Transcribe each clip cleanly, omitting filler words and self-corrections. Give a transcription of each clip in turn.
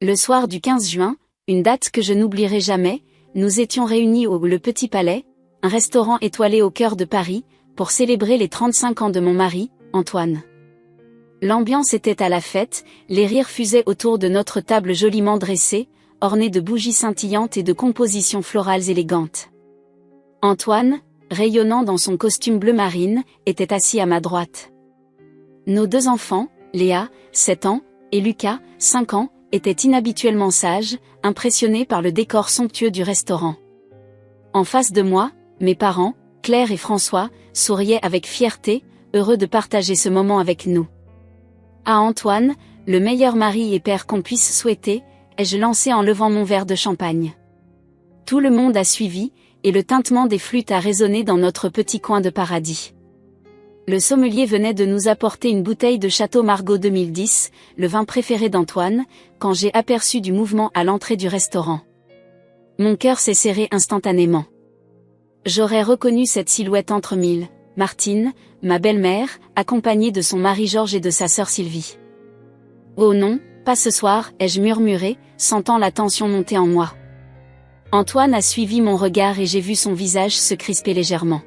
Le soir du 15 juin, une date que je n'oublierai jamais, nous étions réunis au Le Petit Palais, un restaurant étoilé au cœur de Paris, pour célébrer les 35 ans de mon mari, Antoine. L'ambiance était à la fête, les rires fusaient autour de notre table joliment dressée, ornée de bougies scintillantes et de compositions florales élégantes. Antoine, rayonnant dans son costume bleu marine, était assis à ma droite. Nos deux enfants, Léa, 7 ans, et Lucas, 5 ans, étaient inhabituellement sages, impressionnés par le décor somptueux du restaurant. En face de moi, mes parents, Claire et François, souriaient avec fierté, heureux de partager ce moment avec nous. À Antoine, le meilleur mari et père qu'on puisse souhaiter, ai-je lancé en levant mon verre de champagne. Tout le monde a suivi, et le tintement des flûtes a résonné dans notre petit coin de paradis. Le sommelier venait de nous apporter une bouteille de Château Margaux 2010, le vin préféré d'Antoine, quand j'ai aperçu du mouvement à l'entrée du restaurant. Mon cœur s'est serré instantanément. J'aurais reconnu cette silhouette entre mille, Martine, ma belle-mère, accompagnée de son mari Georges et de sa sœur Sylvie. « Oh non, pas ce soir », ai-je murmuré, sentant la tension monter en moi. Antoine a suivi mon regard et j'ai vu son visage se crisper légèrement.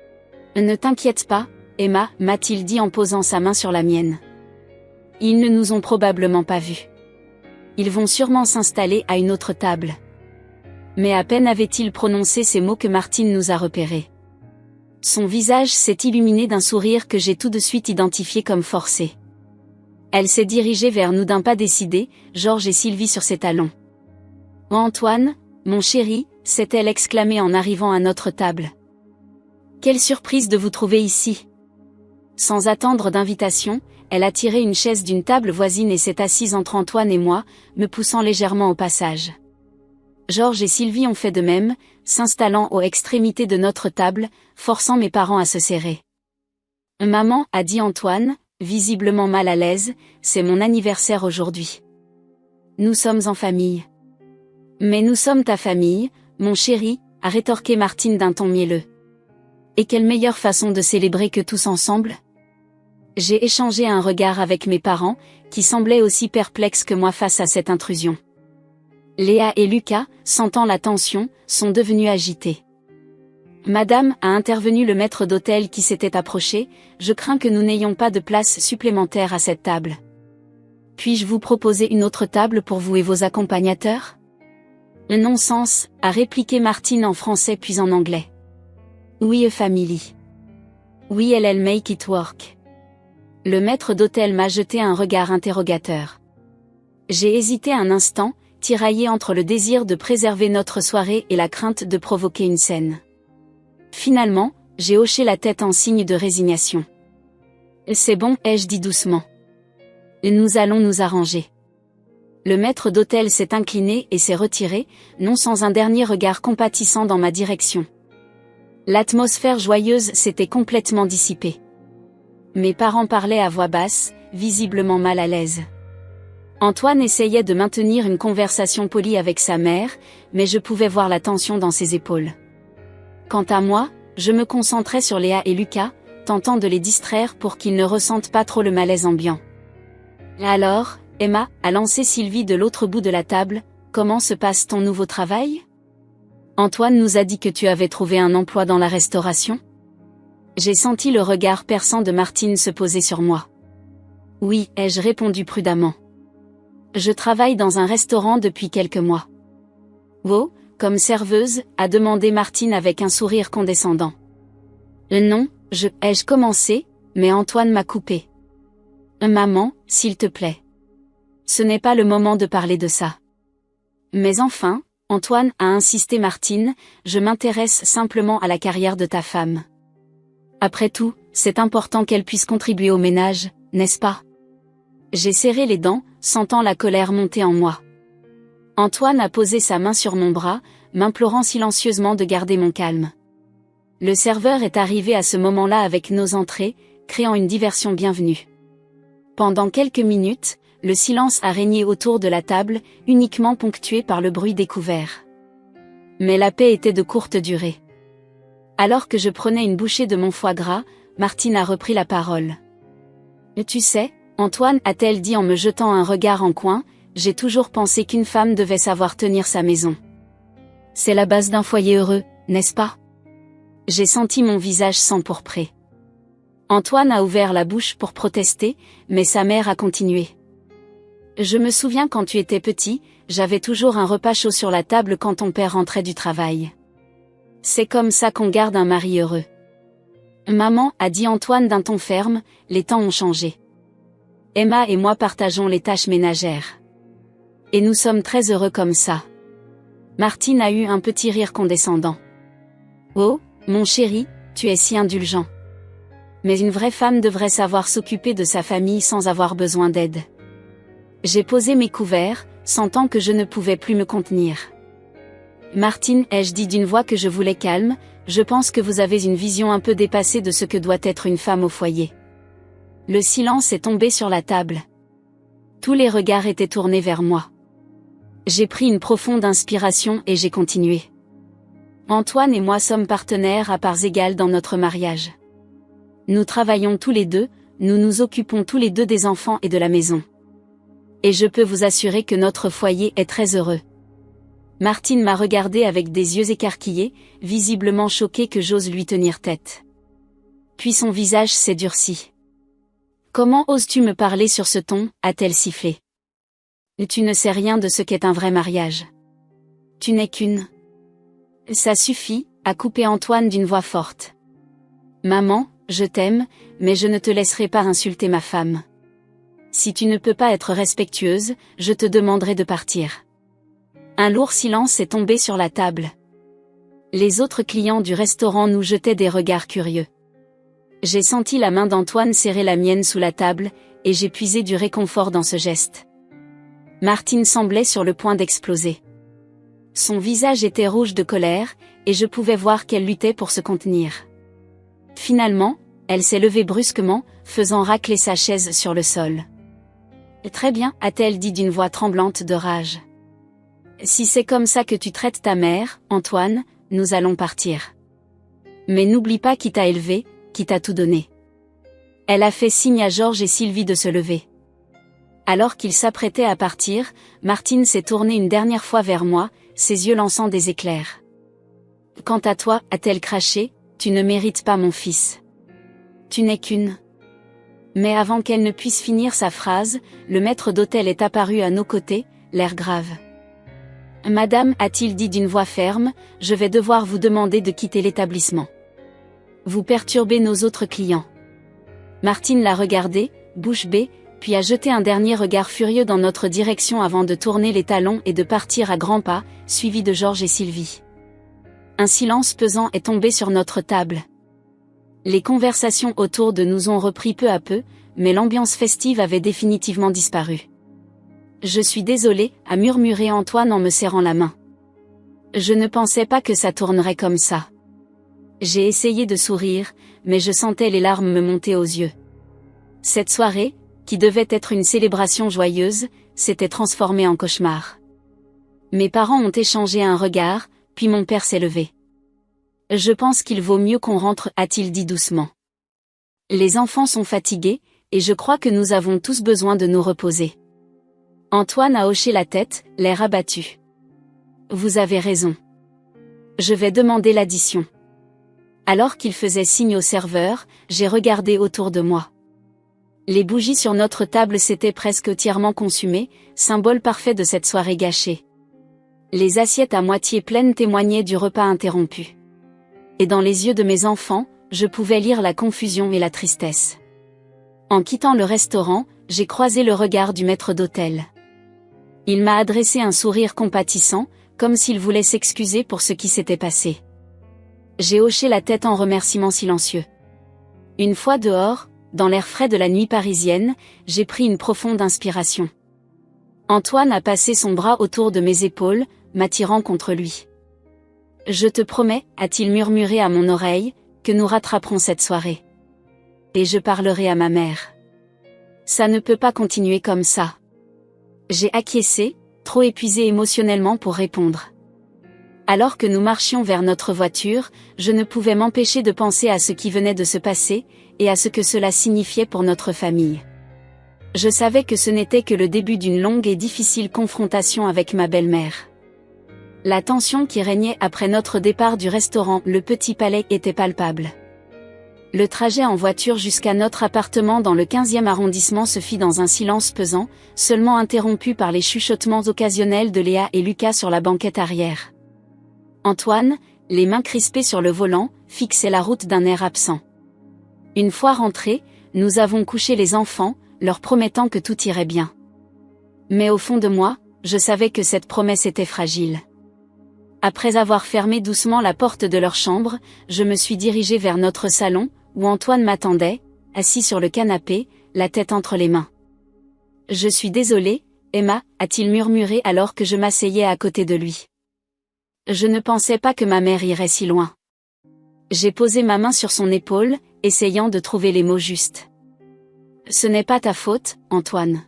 « Ne t'inquiète pas, Emma », m'a-t-il dit en posant sa main sur la mienne. « Ils ne nous ont probablement pas vus. Ils vont sûrement s'installer à une autre table. » Mais à peine avait-il prononcé ces mots que Martine nous a repérés. Son visage s'est illuminé d'un sourire que j'ai tout de suite identifié comme forcé. Elle s'est dirigée vers nous d'un pas décidé, Georges et Sylvie sur ses talons. « Oh Antoine, mon chéri », s'est-elle exclamée en arrivant à notre table. « Quelle surprise de vous trouver ici !» Sans attendre d'invitation, elle a tiré une chaise d'une table voisine et s'est assise entre Antoine et moi, me poussant légèrement au passage. Georges et Sylvie ont fait de même, s'installant aux extrémités de notre table, forçant mes parents à se serrer. « Maman », a dit Antoine, visiblement mal à l'aise, « c'est mon anniversaire aujourd'hui. »« Nous sommes en famille. »« Mais nous sommes ta famille, mon chéri », a rétorqué Martine d'un ton mielleux. « Et quelle meilleure façon de célébrer que tous ensemble ?» J'ai échangé un regard avec mes parents, qui semblaient aussi perplexes que moi face à cette intrusion. Léa et Lucas, sentant la tension, sont devenus agités. « Madame », a intervenu le maître d'hôtel qui s'était approché, « je crains que nous n'ayons pas de place supplémentaire à cette table. Puis-je vous proposer une autre table pour vous et vos accompagnateurs ?» Non-sens, a répliqué Martine en français puis en anglais. « Oui, a family. Oui, elle make it work. » Le maître d'hôtel m'a jeté un regard interrogateur. J'ai hésité un instant, tiraillé entre le désir de préserver notre soirée et la crainte de provoquer une scène. Finalement, j'ai hoché la tête en signe de résignation. « C'est bon », ai-je dit doucement. « Nous allons nous arranger. » Le maître d'hôtel s'est incliné et s'est retiré, non sans un dernier regard compatissant dans ma direction. L'atmosphère joyeuse s'était complètement dissipée. Mes parents parlaient à voix basse, visiblement mal à l'aise. Antoine essayait de maintenir une conversation polie avec sa mère, mais je pouvais voir la tension dans ses épaules. Quant à moi, je me concentrais sur Léa et Lucas, tentant de les distraire pour qu'ils ne ressentent pas trop le malaise ambiant. « Alors, Emma », a lancé Sylvie de l'autre bout de la table, « comment se passe ton nouveau travail ? Antoine nous a dit que tu avais trouvé un emploi dans la restauration ? » J'ai senti le regard perçant de Martine se poser sur moi. « Oui », ai-je répondu prudemment. « Je travaille dans un restaurant depuis quelques mois. »« Oh, comme serveuse ?» a demandé Martine avec un sourire condescendant. « Non, ai-je commencé, mais Antoine m'a coupé. »« Maman, s'il te plaît. Ce n'est pas le moment de parler de ça. »« Mais enfin, Antoine, » a insisté Martine, « je m'intéresse simplement à la carrière de ta femme. Après tout, c'est important qu'elle puisse contribuer au ménage, n'est-ce pas ?» J'ai serré les dents, sentant la colère monter en moi. Antoine a posé sa main sur mon bras, m'implorant silencieusement de garder mon calme. Le serveur est arrivé à ce moment-là avec nos entrées, créant une diversion bienvenue. Pendant quelques minutes, le silence a régné autour de la table, uniquement ponctué par le bruit des couverts. Mais la paix était de courte durée. Alors que je prenais une bouchée de mon foie gras, Martine a repris la parole. « Tu sais, Antoine », a-t-elle dit en me jetant un regard en coin, « j'ai toujours pensé qu'une femme devait savoir tenir sa maison. C'est la base d'un foyer heureux, n'est-ce pas? J'ai senti mon visage s'empourprer. Antoine a ouvert la bouche pour protester, mais sa mère a continué. Je me souviens quand tu étais petit, j'avais toujours un repas chaud sur la table quand ton père rentrait du travail. C'est comme ça qu'on garde un mari heureux. Maman, a dit Antoine d'un ton ferme, les temps ont changé. Emma et moi partageons les tâches ménagères. Et nous sommes très heureux comme ça. Martine a eu un petit rire condescendant. Oh, mon chéri, tu es si indulgent. Mais une vraie femme devrait savoir s'occuper de sa famille sans avoir besoin d'aide. J'ai posé mes couverts, sentant que je ne pouvais plus me contenir. Martine, ai-je dit d'une voix que je voulais calme, je pense que vous avez une vision un peu dépassée de ce que doit être une femme au foyer. Le silence est tombé sur la table. Tous les regards étaient tournés vers moi. J'ai pris une profonde inspiration et j'ai continué. Antoine et moi sommes partenaires à parts égales dans notre mariage. Nous travaillons tous les deux, nous nous occupons tous les deux des enfants et de la maison. Et je peux vous assurer que notre foyer est très heureux. Martine m'a regardé avec des yeux écarquillés, visiblement choquée que j'ose lui tenir tête. Puis son visage s'est durci. Comment oses-tu me parler sur ce ton, a-t-elle sifflé. Tu ne sais rien de ce qu'est un vrai mariage. Tu n'es qu'une. Ça suffit, a coupé Antoine d'une voix forte. Maman, je t'aime, mais je ne te laisserai pas insulter ma femme. Si tu ne peux pas être respectueuse, je te demanderai de partir. Un lourd silence est tombé sur la table. Les autres clients du restaurant nous jetaient des regards curieux. J'ai senti la main d'Antoine serrer la mienne sous la table, et j'ai puisé du réconfort dans ce geste. Martine semblait sur le point d'exploser. Son visage était rouge de colère, et je pouvais voir qu'elle luttait pour se contenir. Finalement, elle s'est levée brusquement, faisant racler sa chaise sur le sol. « Très bien, a-t-elle dit d'une voix tremblante de rage. Si c'est comme ça que tu traites ta mère, Antoine, nous allons partir. Mais n'oublie pas qui t'a élevé, qui t'a tout donné. » Elle a fait signe à Georges et Sylvie de se lever. Alors qu'ils s'apprêtaient à partir, Martine s'est tournée une dernière fois vers moi, ses yeux lançant des éclairs. « Quant à toi, a-t-elle craché, tu ne mérites pas mon fils. Tu n'es qu'une. » Mais avant qu'elle ne puisse finir sa phrase, le maître d'hôtel est apparu à nos côtés, l'air grave. « Madame, a-t-il dit d'une voix ferme, je vais devoir vous demander de quitter l'établissement. Vous perturbez nos autres clients. » Martine l'a regardé, bouche bée, puis a jeté un dernier regard furieux dans notre direction avant de tourner les talons et de partir à grands pas, suivi de Georges et Sylvie. Un silence pesant est tombé sur notre table. Les conversations autour de nous ont repris peu à peu, mais l'ambiance festive avait définitivement disparu. « Je suis désolée, a murmuré Antoine en me serrant la main. Je ne pensais pas que ça tournerait comme ça. J'ai essayé de sourire, mais je sentais les larmes me monter aux yeux. Cette soirée, qui devait être une célébration joyeuse, s'était transformée en cauchemar. Mes parents ont échangé un regard, puis mon père s'est levé. « Je pense qu'il vaut mieux qu'on rentre, a-t-il dit doucement. Les enfants sont fatigués, et je crois que nous avons tous besoin de nous reposer. » Antoine a hoché la tête, l'air abattu. « Vous avez raison. Je vais demander l'addition. » Alors qu'il faisait signe au serveur, j'ai regardé autour de moi. Les bougies sur notre table s'étaient presque entièrement consumées, symbole parfait de cette soirée gâchée. Les assiettes à moitié pleines témoignaient du repas interrompu. Et dans les yeux de mes enfants, je pouvais lire la confusion et la tristesse. En quittant le restaurant, j'ai croisé le regard du maître d'hôtel. Il m'a adressé un sourire compatissant, comme s'il voulait s'excuser pour ce qui s'était passé. J'ai hoché la tête en remerciement silencieux. Une fois dehors, dans l'air frais de la nuit parisienne, j'ai pris une profonde inspiration. Antoine a passé son bras autour de mes épaules, m'attirant contre lui. « Je te promets, a-t-il murmuré à mon oreille, que nous rattraperons cette soirée. Et je parlerai à ma mère. Ça ne peut pas continuer comme ça. » J'ai acquiescé, trop épuisé émotionnellement pour répondre. Alors que nous marchions vers notre voiture, je ne pouvais m'empêcher de penser à ce qui venait de se passer, et à ce que cela signifiait pour notre famille. Je savais que ce n'était que le début d'une longue et difficile confrontation avec ma belle-mère. La tension qui régnait après notre départ du restaurant Le Petit Palais était palpable. Le trajet en voiture jusqu'à notre appartement dans le 15e arrondissement se fit dans un silence pesant, seulement interrompu par les chuchotements occasionnels de Léa et Lucas sur la banquette arrière. Antoine, les mains crispées sur le volant, fixait la route d'un air absent. Une fois rentrés, nous avons couché les enfants, leur promettant que tout irait bien. Mais au fond de moi, je savais que cette promesse était fragile. Après avoir fermé doucement la porte de leur chambre, je me suis dirigée vers notre salon, où Antoine m'attendait, assis sur le canapé, la tête entre les mains. « Je suis désolée, Emma », a-t-il murmuré alors que je m'asseyais à côté de lui. Je ne pensais pas que ma mère irait si loin. J'ai posé ma main sur son épaule, essayant de trouver les mots justes. « Ce n'est pas ta faute, Antoine.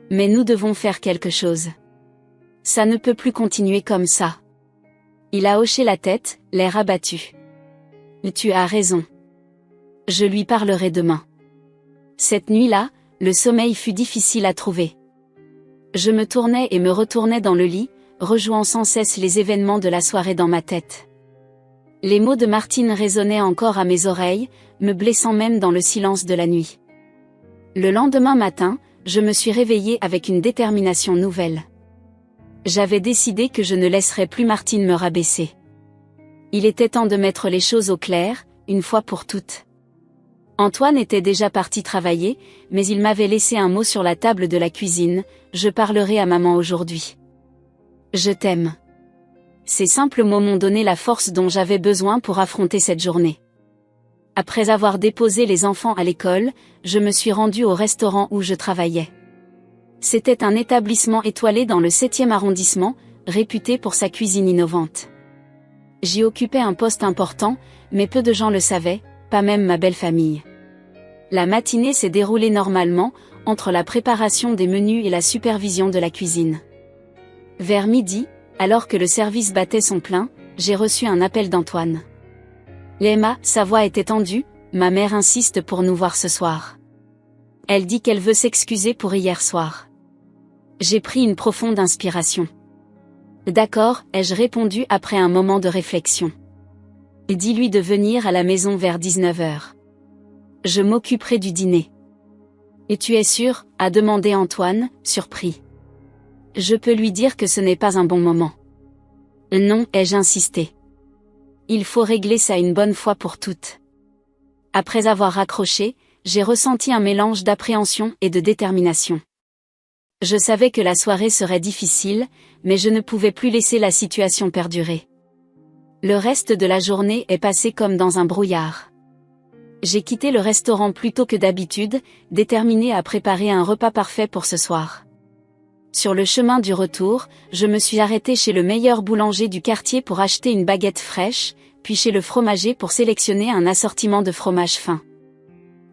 Mais nous devons faire quelque chose. Ça ne peut plus continuer comme ça. » Il a hoché la tête, l'air abattu. « Tu as raison. Je lui parlerai demain. » Cette nuit-là, le sommeil fut difficile à trouver. Je me tournais et me retournais dans le lit, rejouant sans cesse les événements de la soirée dans ma tête. Les mots de Martine résonnaient encore à mes oreilles, me blessant même dans le silence de la nuit. Le lendemain matin, je me suis réveillée avec une détermination nouvelle. J'avais décidé que je ne laisserais plus Martine me rabaisser. Il était temps de mettre les choses au clair, une fois pour toutes. Antoine était déjà parti travailler, mais il m'avait laissé un mot sur la table de la cuisine: « Je parlerai à maman aujourd'hui. Je t'aime. » Ces simples mots m'ont donné la force dont j'avais besoin pour affronter cette journée. Après avoir déposé les enfants à l'école, je me suis rendue au restaurant où je travaillais. C'était un établissement étoilé dans le 7e arrondissement, réputé pour sa cuisine innovante. J'y occupais un poste important, mais peu de gens le savaient, pas même ma belle famille. La matinée s'est déroulée normalement, entre la préparation des menus et la supervision de la cuisine. Vers midi, alors que le service battait son plein, j'ai reçu un appel d'Antoine. « Emma », sa voix était tendue, « ma mère insiste pour nous voir ce soir. Elle dit qu'elle veut s'excuser pour hier soir. » J'ai pris une profonde inspiration. « D'accord », ai-je répondu après un moment de réflexion. « Dis-lui de venir à la maison vers 19h. Je m'occuperai du dîner. »« Et tu es sûr ?» a demandé Antoine, surpris. « Je peux lui dire que ce n'est pas un bon moment. »« Non », ai-je insisté. « Il faut régler ça une bonne fois pour toutes. » Après avoir raccroché, j'ai ressenti un mélange d'appréhension et de détermination. Je savais que la soirée serait difficile, mais je ne pouvais plus laisser la situation perdurer. Le reste de la journée est passé comme dans un brouillard. J'ai quitté le restaurant plus tôt que d'habitude, déterminé à préparer un repas parfait pour ce soir. Sur le chemin du retour, je me suis arrêtée chez le meilleur boulanger du quartier pour acheter une baguette fraîche, puis chez le fromager pour sélectionner un assortiment de fromage fin.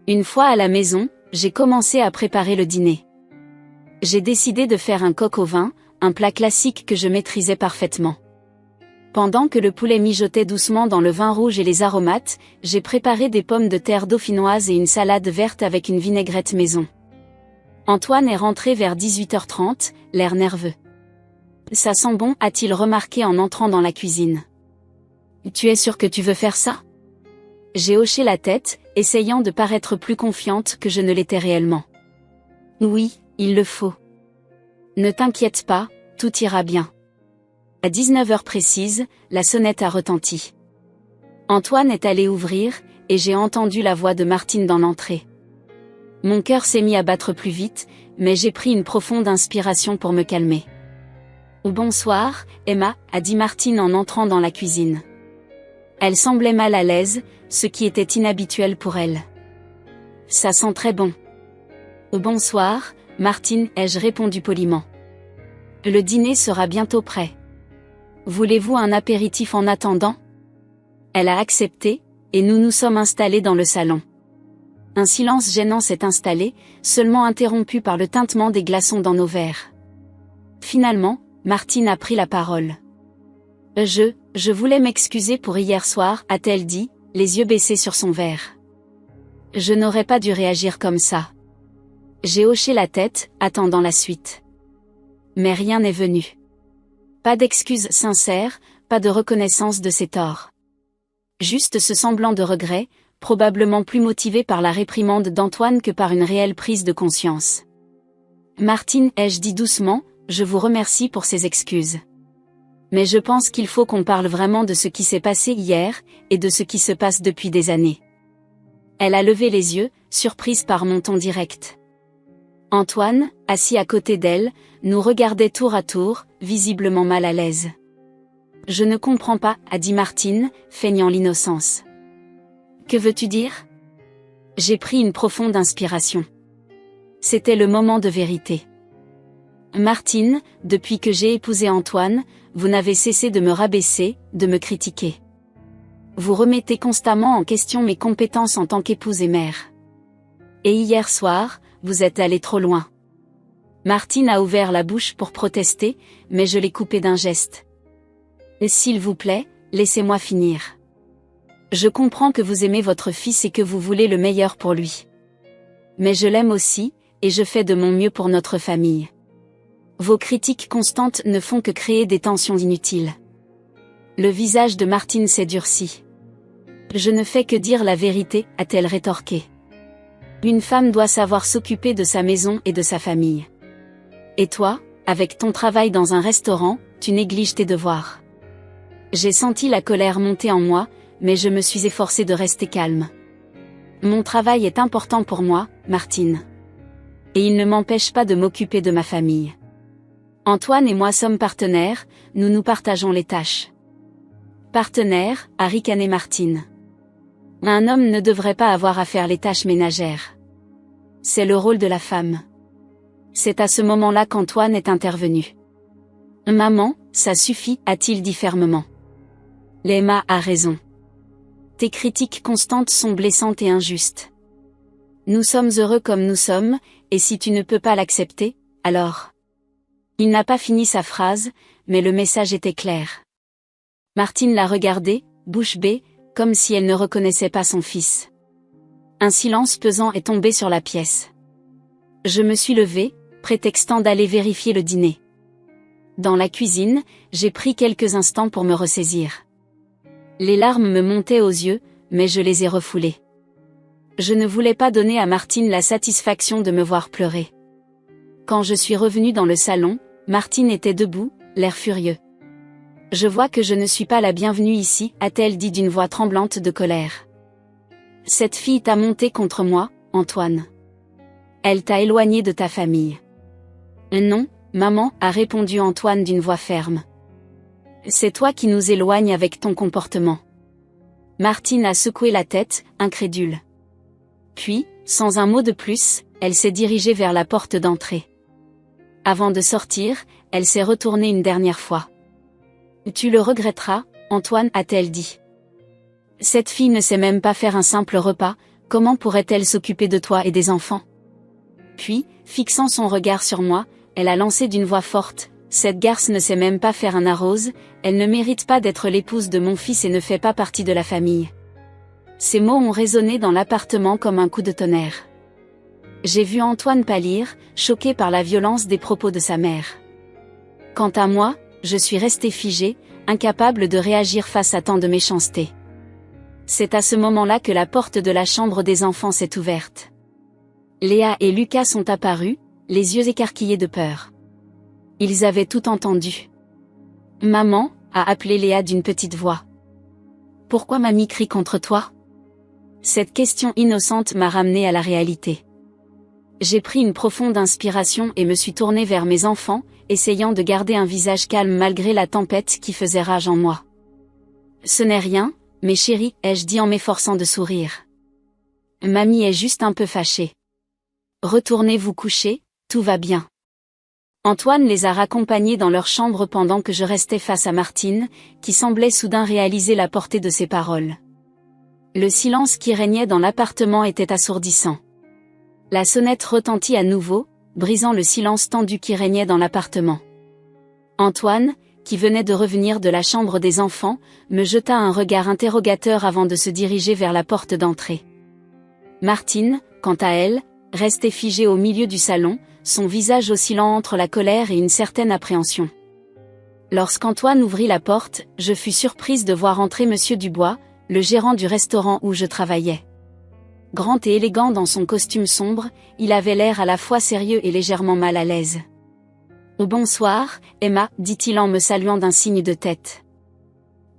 Une fois à la maison, j'ai commencé à préparer le dîner. J'ai décidé de faire un coq au vin, un plat classique que je maîtrisais parfaitement. Pendant que le poulet mijotait doucement dans le vin rouge et les aromates, j'ai préparé des pommes de terre dauphinoises et une salade verte avec une vinaigrette maison. Antoine est rentré vers 18h30, l'air nerveux. « Ça sent bon », a-t-il remarqué en entrant dans la cuisine. « Tu es sûr que tu veux faire ça ?» J'ai hoché la tête, essayant de paraître plus confiante que je ne l'étais réellement. « Oui, il le faut. Ne t'inquiète pas, tout ira bien. » À 19h précise, la sonnette a retenti. Antoine est allé ouvrir, et j'ai entendu la voix de Martine dans l'entrée. Mon cœur s'est mis à battre plus vite, mais j'ai pris une profonde inspiration pour me calmer. « Bonsoir, Emma », a dit Martine en entrant dans la cuisine. Elle semblait mal à l'aise, ce qui était inhabituel pour elle. « Ça sent très bon. »« Bonsoir, Martine », ai-je répondu poliment. « Le dîner sera bientôt prêt. Voulez-vous un apéritif en attendant ?» Elle a accepté, et nous nous sommes installés dans le salon. Un silence gênant s'est installé, seulement interrompu par le tintement des glaçons dans nos verres. Finalement, Martine a pris la parole. « Je voulais m'excuser pour hier soir », a-t-elle dit, les yeux baissés sur son verre. « Je n'aurais pas dû réagir comme ça. J'ai hoché la tête, attendant la suite. Mais rien n'est venu. Pas d'excuses sincères, pas de reconnaissance de ses torts. Juste ce semblant de regret, probablement plus motivé par la réprimande d'Antoine que par une réelle prise de conscience. Martine, ai-je dit doucement, je vous remercie pour ces excuses. Mais je pense qu'il faut qu'on parle vraiment de ce qui s'est passé hier, et de ce qui se passe depuis des années. Elle a levé les yeux, surprise par mon ton direct. Antoine, assis à côté d'elle, nous regardait tour à tour, visiblement mal à l'aise. Je ne comprends pas, a dit Martine, feignant l'innocence. Que veux-tu dire ? J'ai pris une profonde inspiration. C'était le moment de vérité. Martine, depuis que j'ai épousé Antoine, vous n'avez cessé de me rabaisser, de me critiquer. Vous remettez constamment en question mes compétences en tant qu'épouse et mère. Et hier soir, vous êtes allé trop loin. Martine a ouvert la bouche pour protester, mais je l'ai coupée d'un geste. S'il vous plaît, laissez-moi finir. Je comprends que vous aimez votre fils et que vous voulez le meilleur pour lui. Mais je l'aime aussi, et je fais de mon mieux pour notre famille. Vos critiques constantes ne font que créer des tensions inutiles. Le visage de Martine s'est durci. Je ne fais que dire la vérité, a-t-elle rétorqué. Une femme doit savoir s'occuper de sa maison et de sa famille. Et toi, avec ton travail dans un restaurant, tu négliges tes devoirs. J'ai senti la colère monter en moi, mais je me suis efforcée de rester calme. Mon travail est important pour moi, Martine. Et il ne m'empêche pas de m'occuper de ma famille. Antoine et moi sommes partenaires, nous nous partageons les tâches. Partenaire, a ricané Martine. Un homme ne devrait pas avoir à faire les tâches ménagères. C'est le rôle de la femme. C'est à ce moment-là qu'Antoine est intervenu. Maman, ça suffit, a-t-il dit fermement. Léma a raison. Tes critiques constantes sont blessantes et injustes. Nous sommes heureux comme nous sommes, et si tu ne peux pas l'accepter, alors... Il n'a pas fini sa phrase, mais le message était clair. Martine l'a regardé, bouche bée, comme si elle ne reconnaissait pas son fils. Un silence pesant est tombé sur la pièce. Je me suis levée, prétextant d'aller vérifier le dîner. Dans la cuisine, j'ai pris quelques instants pour me ressaisir. Les larmes me montaient aux yeux, mais je les ai refoulées. Je ne voulais pas donner à Martine la satisfaction de me voir pleurer. Quand je suis revenue dans le salon, Martine était debout, l'air furieux. « Je vois que je ne suis pas la bienvenue ici », a-t-elle dit d'une voix tremblante de colère. « Cette fille t'a monté contre moi, Antoine. Elle t'a éloigné de ta famille. »« Non, maman », a répondu Antoine d'une voix ferme. « C'est toi qui nous éloignes avec ton comportement. » Martine a secoué la tête, incrédule. Puis, sans un mot de plus, elle s'est dirigée vers la porte d'entrée. Avant de sortir, elle s'est retournée une dernière fois. « Tu le regretteras, Antoine », a-t-elle dit. « Cette fille ne sait même pas faire un simple repas, comment pourrait-elle s'occuper de toi et des enfants ?» Puis, fixant son regard sur moi, elle a lancé d'une voix forte, « Cette garce ne sait même pas faire un arrose, elle ne mérite pas d'être l'épouse de mon fils et ne fait pas partie de la famille. » Ces mots ont résonné dans l'appartement comme un coup de tonnerre. J'ai vu Antoine pâlir, choqué par la violence des propos de sa mère. Quant à moi, je suis restée figée, incapable de réagir face à tant de méchanceté. C'est à ce moment-là que la porte de la chambre des enfants s'est ouverte. Léa et Lucas sont apparus, les yeux écarquillés de peur. Ils avaient tout entendu. « Maman », a appelé Léa d'une petite voix. « Pourquoi mamie crie contre toi ?» Cette question innocente m'a ramenée à la réalité. J'ai pris une profonde inspiration et me suis tournée vers mes enfants, essayant de garder un visage calme malgré la tempête qui faisait rage en moi. « Ce n'est rien, mes chéris », ai-je dit en m'efforçant de sourire. « Mamie est juste un peu fâchée. Retournez vous coucher, tout va bien. » Antoine les a raccompagnés dans leur chambre pendant que je restais face à Martine, qui semblait soudain réaliser la portée de ses paroles. Le silence qui régnait dans l'appartement était assourdissant. La sonnette retentit à nouveau, brisant le silence tendu qui régnait dans l'appartement. Antoine, qui venait de revenir de la chambre des enfants, me jeta un regard interrogateur avant de se diriger vers la porte d'entrée. Martine, quant à elle, restait figé au milieu du salon, son visage oscillant entre la colère et une certaine appréhension. Lorsqu'Antoine ouvrit la porte, je fus surprise de voir entrer Monsieur Dubois, le gérant du restaurant où je travaillais. Grand et élégant dans son costume sombre, il avait l'air à la fois sérieux et légèrement mal à l'aise. « Bonsoir, Emma, dit-il en me saluant d'un signe de tête.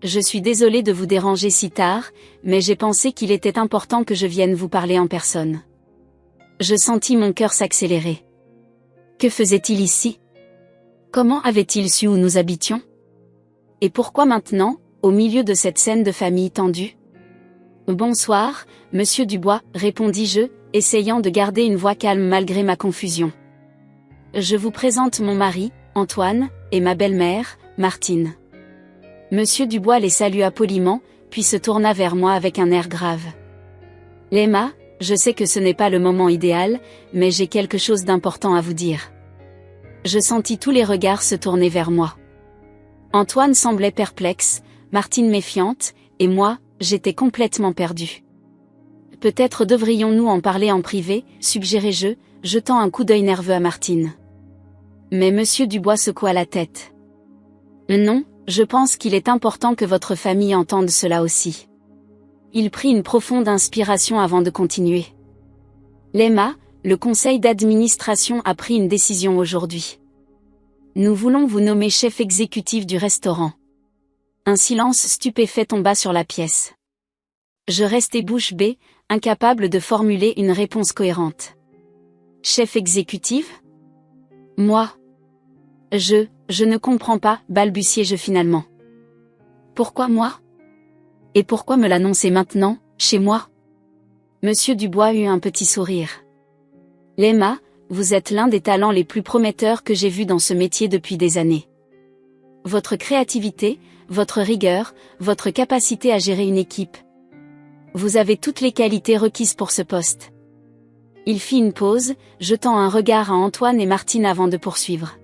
Je suis désolé de vous déranger si tard, mais j'ai pensé qu'il était important que je vienne vous parler en personne. » Je sentis mon cœur s'accélérer. Que faisait-il ici? Comment avait-il su où nous habitions? Et pourquoi maintenant, au milieu de cette scène de famille tendue? « Bonsoir, Monsieur Dubois, répondis-je, essayant de garder une voix calme malgré ma confusion. Je vous présente mon mari, Antoine, et ma belle-mère, Martine. » Monsieur Dubois les salua poliment, puis se tourna vers moi avec un air grave. « Emma, je sais que ce n'est pas le moment idéal, mais j'ai quelque chose d'important à vous dire. » Je sentis tous les regards se tourner vers moi. Antoine semblait perplexe, Martine méfiante, et moi, j'étais complètement perdue. « Peut-être devrions-nous en parler en privé, suggérai-je, jetant un coup d'œil nerveux à Martine. Mais Monsieur Dubois secoua la tête. « Non, je pense qu'il est important que votre famille entende cela aussi. » Il prit une profonde inspiration avant de continuer. « Emma, le conseil d'administration a pris une décision aujourd'hui. Nous voulons vous nommer chef exécutif du restaurant. » Un silence stupéfait tomba sur la pièce. Je restai bouche bée, incapable de formuler une réponse cohérente. « Chef exécutif? Moi? Je ne comprends pas, balbutiai-je finalement. Pourquoi moi? Et pourquoi me l'annoncer maintenant, chez moi? Monsieur Dubois eut un petit sourire. « Emma, vous êtes l'un des talents les plus prometteurs que j'ai vus dans ce métier depuis des années. Votre créativité, votre rigueur, votre capacité à gérer une équipe. Vous avez toutes les qualités requises pour ce poste. » Il fit une pause, jetant un regard à Antoine et Martine avant de poursuivre.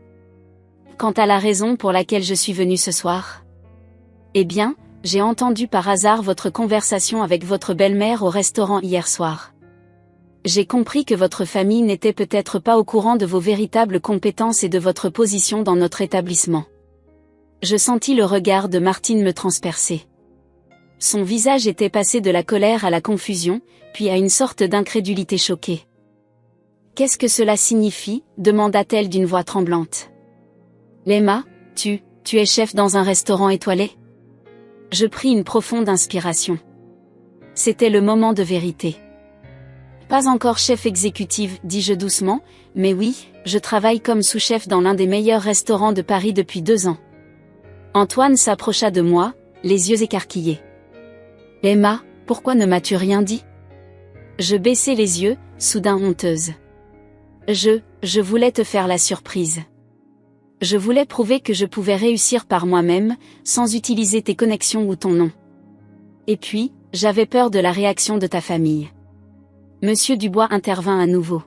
« Quant à la raison pour laquelle je suis venue ce soir? Eh bien, j'ai entendu par hasard votre conversation avec votre belle-mère au restaurant hier soir. J'ai compris que votre famille n'était peut-être pas au courant de vos véritables compétences et de votre position dans notre établissement. » Je sentis le regard de Martine me transpercer. Son visage était passé de la colère à la confusion, puis à une sorte d'incrédulité choquée. « Qu'est-ce que cela signifie ? » demanda-t-elle d'une voix tremblante. « Emma, tu es chef dans un restaurant étoilé ?» Je pris une profonde inspiration. C'était le moment de vérité. « Pas encore chef exécutive, dis-je doucement, mais oui, je travaille comme sous-chef dans l'un des meilleurs restaurants de Paris depuis 2 ans. » Antoine s'approcha de moi, les yeux écarquillés. « Emma, pourquoi ne m'as-tu rien dit ?» Je baissai les yeux, soudain honteuse. Je voulais te faire la surprise. Je voulais prouver que je pouvais réussir par moi-même, sans utiliser tes connexions ou ton nom. Et puis, j'avais peur de la réaction de ta famille. Monsieur Dubois intervint à nouveau.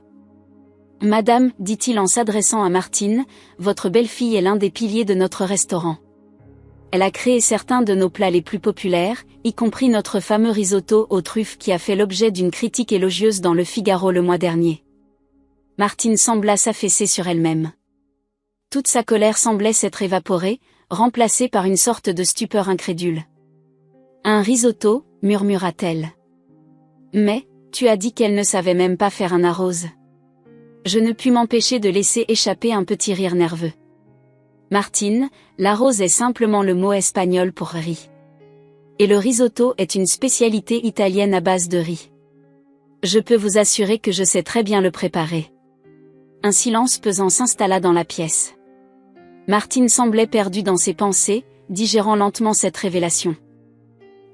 « Madame, dit-il en s'adressant à Martine, votre belle-fille est l'un des piliers de notre restaurant. Elle a créé certains de nos plats les plus populaires, y compris notre fameux risotto aux truffes qui a fait l'objet d'une critique élogieuse dans Le Figaro le mois dernier. » Martine sembla s'affaisser sur elle-même. Toute sa colère semblait s'être évaporée, remplacée par une sorte de stupeur incrédule. « Un risotto, murmura-t-elle. Mais, tu as dit qu'elle ne savait même pas faire un arrose. » Je ne pus m'empêcher de laisser échapper un petit rire nerveux. « Martine, l'arrose est simplement le mot espagnol pour riz. Et le risotto est une spécialité italienne à base de riz. Je peux vous assurer que je sais très bien le préparer. » Un silence pesant s'installa dans la pièce. Martine semblait perdue dans ses pensées, digérant lentement cette révélation.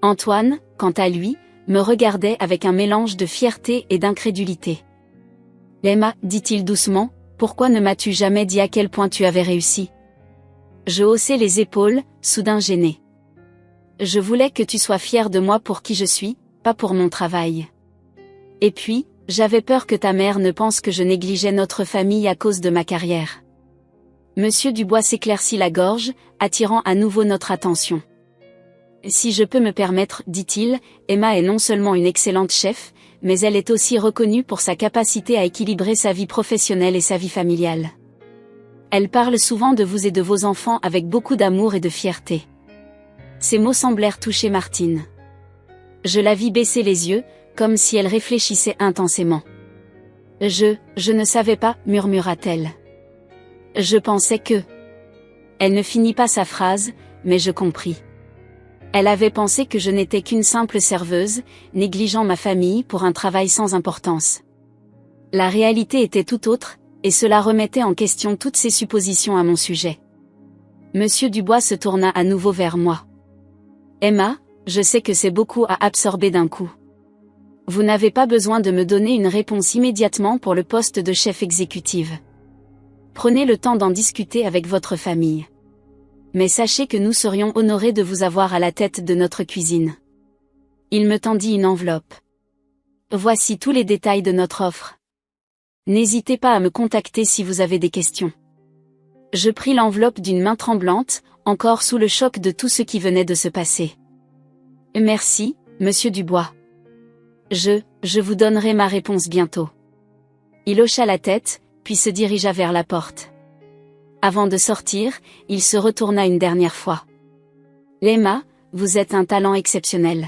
Antoine, quant à lui, me regardait avec un mélange de fierté et d'incrédulité. « Emma, dit-il doucement, pourquoi ne m'as-tu jamais dit à quel point tu avais réussi ?» Je haussai les épaules, soudain gênée. « Je voulais que tu sois fière de moi pour qui je suis, pas pour mon travail. Et puis, j'avais peur que ta mère ne pense que je négligeais notre famille à cause de ma carrière. » Monsieur Dubois s'éclaircit la gorge, attirant à nouveau notre attention. « Si je peux me permettre, dit-il, Emma est non seulement une excellente chef, mais elle est aussi reconnue pour sa capacité à équilibrer sa vie professionnelle et sa vie familiale. Elle parle souvent de vous et de vos enfants avec beaucoup d'amour et de fierté. Ces mots semblèrent toucher Martine. Je la vis baisser les yeux, comme si elle réfléchissait intensément. Je ne savais pas, murmura-t-elle. Je pensais que... Elle ne finit pas sa phrase, mais je compris. Elle avait pensé que je n'étais qu'une simple serveuse, négligeant ma famille pour un travail sans importance. La réalité était tout autre, et cela remettait en question toutes ses suppositions à mon sujet. Monsieur Dubois se tourna à nouveau vers moi. Emma, je sais que c'est beaucoup à absorber d'un coup. Vous n'avez pas besoin de me donner une réponse immédiatement pour le poste de chef exécutive. Prenez le temps d'en discuter avec votre famille. Mais sachez que nous serions honorés de vous avoir à la tête de notre cuisine. Il me tendit une enveloppe. Voici tous les détails de notre offre. N'hésitez pas à me contacter si vous avez des questions. Je pris l'enveloppe d'une main tremblante, encore sous le choc de tout ce qui venait de se passer. Merci, monsieur Dubois. Je vous donnerai ma réponse bientôt. Il hocha la tête, puis se dirigea vers la porte. Avant de sortir, il se retourna une dernière fois. Emma, vous êtes un talent exceptionnel.